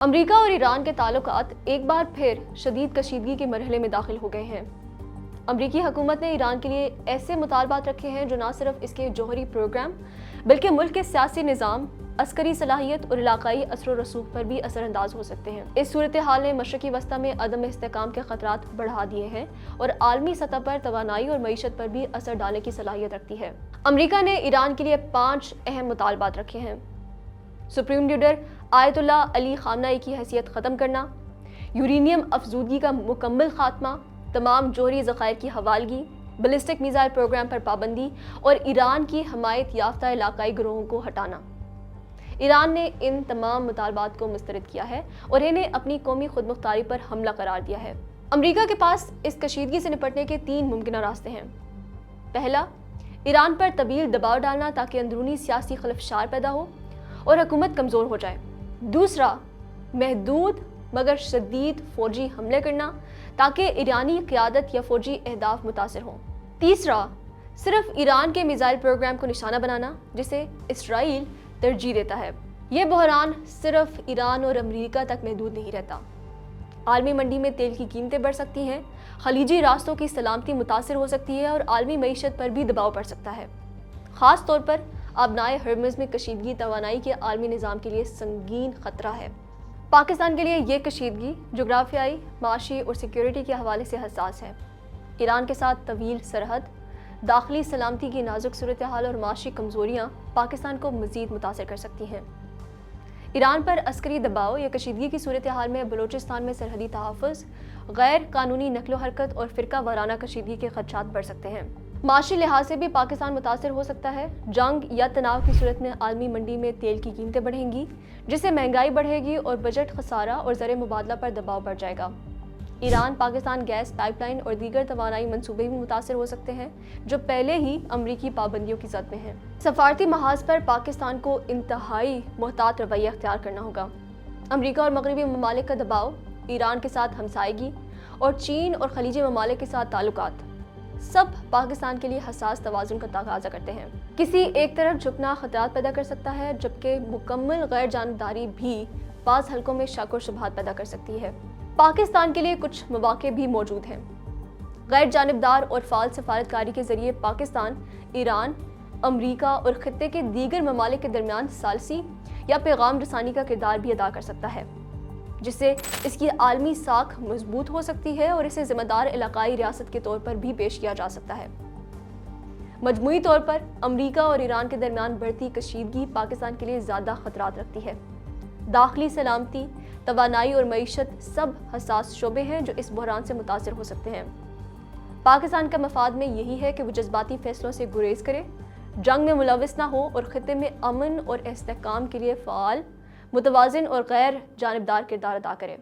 امریکہ اور ایران کے تعلقات ایک بار پھر شدید کشیدگی کے مرحلے میں داخل ہو گئے ہیں۔ امریکی حکومت نے ایران کے لیے ایسے مطالبات رکھے ہیں جو نہ صرف اس کے جوہری پروگرام بلکہ ملک کے سیاسی نظام، عسکری صلاحیت اور علاقائی اثر و رسوخ پر بھی اثر انداز ہو سکتے ہیں۔ اس صورتحال نے مشرقی وسطی میں عدم استحکام کے خطرات بڑھا دیے ہیں اور عالمی سطح پر توانائی اور معیشت پر بھی اثر ڈالنے کی صلاحیت رکھتی ہے۔ امریکہ نے ایران کے لیے 5 اہم مطالبات رکھے ہیں۔ سپریم لیڈر آیت اللہ علی خامنہ ای کی حیثیت ختم کرنا، یورینیم افزودگی کا مکمل خاتمہ، تمام جوہری ذخائر کی حوالگی، بیلسٹک میزائل پروگرام پر پابندی اور ایران کی حمایت یافتہ علاقائی گروہوں کو ہٹانا۔ ایران نے ان تمام مطالبات کو مسترد کیا ہے اور انہیں اپنی قومی خود مختاری پر حملہ قرار دیا ہے۔ امریکہ کے پاس اس کشیدگی سے نپٹنے کے 3 ممکنہ راستے ہیں۔ پہلا، ایران پر طویل دباؤ ڈالنا تاکہ اندرونی سیاسی خلفشار پیدا ہو اور حکومت کمزور ہو جائے۔ دوسرا، محدود مگر شدید فوجی حملے کرنا تاکہ ایرانی قیادت یا فوجی اہداف متاثر ہوں۔ تیسرا، صرف ایران کے میزائل پروگرام کو نشانہ بنانا جسے اسرائیل ترجیح دیتا ہے۔ یہ بحران صرف ایران اور امریکہ تک محدود نہیں رہتا۔ عالمی منڈی میں تیل کی قیمتیں بڑھ سکتی ہیں، خلیجی راستوں کی سلامتی متاثر ہو سکتی ہے اور عالمی معیشت پر بھی دباؤ پڑ سکتا ہے۔ خاص طور پر آبنائے ہرمز میں کشیدگی توانائی کے عالمی نظام کے لیے سنگین خطرہ ہے۔ پاکستان کے لیے یہ کشیدگی جغرافیائی، معاشی اور سیکیورٹی کے حوالے سے حساس ہے۔ ایران کے ساتھ طویل سرحد، داخلی سلامتی کی نازک صورتحال اور معاشی کمزوریاں پاکستان کو مزید متاثر کر سکتی ہیں۔ ایران پر عسکری دباؤ یا کشیدگی کی صورتحال میں بلوچستان میں سرحدی تحفظ، غیر قانونی نقل و حرکت اور فرقہ وارانہ کشیدگی کے خدشات بڑھ سکتے ہیں۔ معاشی لحاظ سے بھی پاکستان متاثر ہو سکتا ہے۔ جنگ یا تناؤ کی صورت میں عالمی منڈی میں تیل کی قیمتیں بڑھیں گی، جس سے مہنگائی بڑھے گی اور بجٹ خسارہ اور زر مبادلہ پر دباؤ بڑھ جائے گا۔ Iran Pakistan gas pipe line اور دیگر توانائی منصوبے بھی متاثر ہو سکتے ہیں جو پہلے ہی امریکی پابندیوں کی زد میں ہیں۔ سفارتی محاذ پر پاکستان کو انتہائی محتاط رویہ اختیار کرنا ہوگا۔ امریکہ اور مغربی ممالک کا دباؤ، ایران کے ساتھ ہمسائیگی اور چین اور خلیجی ممالک کے ساتھ تعلقات سب پاکستان کے لیے حساس توازن کا تقاضا کرتے ہیں۔ کسی ایک طرف جھکنا خطرات پیدا کر سکتا ہے جبکہ مکمل غیر جانبداری بھی بعض حلقوں میں شک اور شبہات پیدا کر سکتی ہے۔ پاکستان کے لیے کچھ مواقع بھی موجود ہیں۔ غیر جانبدار اور فعال سفارتکاری کے ذریعے پاکستان ایران، امریکہ اور خطے کے دیگر ممالک کے درمیان ثالثی یا پیغام رسانی کا کردار بھی ادا کر سکتا ہے، جس سے اس کی عالمی ساکھ مضبوط ہو سکتی ہے اور اسے ذمہ دار علاقائی ریاست کے طور پر بھی پیش کیا جا سکتا ہے۔ مجموعی طور پر امریکہ اور ایران کے درمیان بڑھتی کشیدگی پاکستان کے لیے زیادہ خطرات رکھتی ہے۔ داخلی سلامتی، توانائی اور معیشت سب حساس شعبے ہیں جو اس بحران سے متاثر ہو سکتے ہیں۔ پاکستان کا مفاد میں یہی ہے کہ وہ جذباتی فیصلوں سے گریز کرے، جنگ میں ملوث نہ ہو اور خطے میں امن اور استحکام کے لیے فعال، متوازن اور غیر جانبدار کردار ادا کرے۔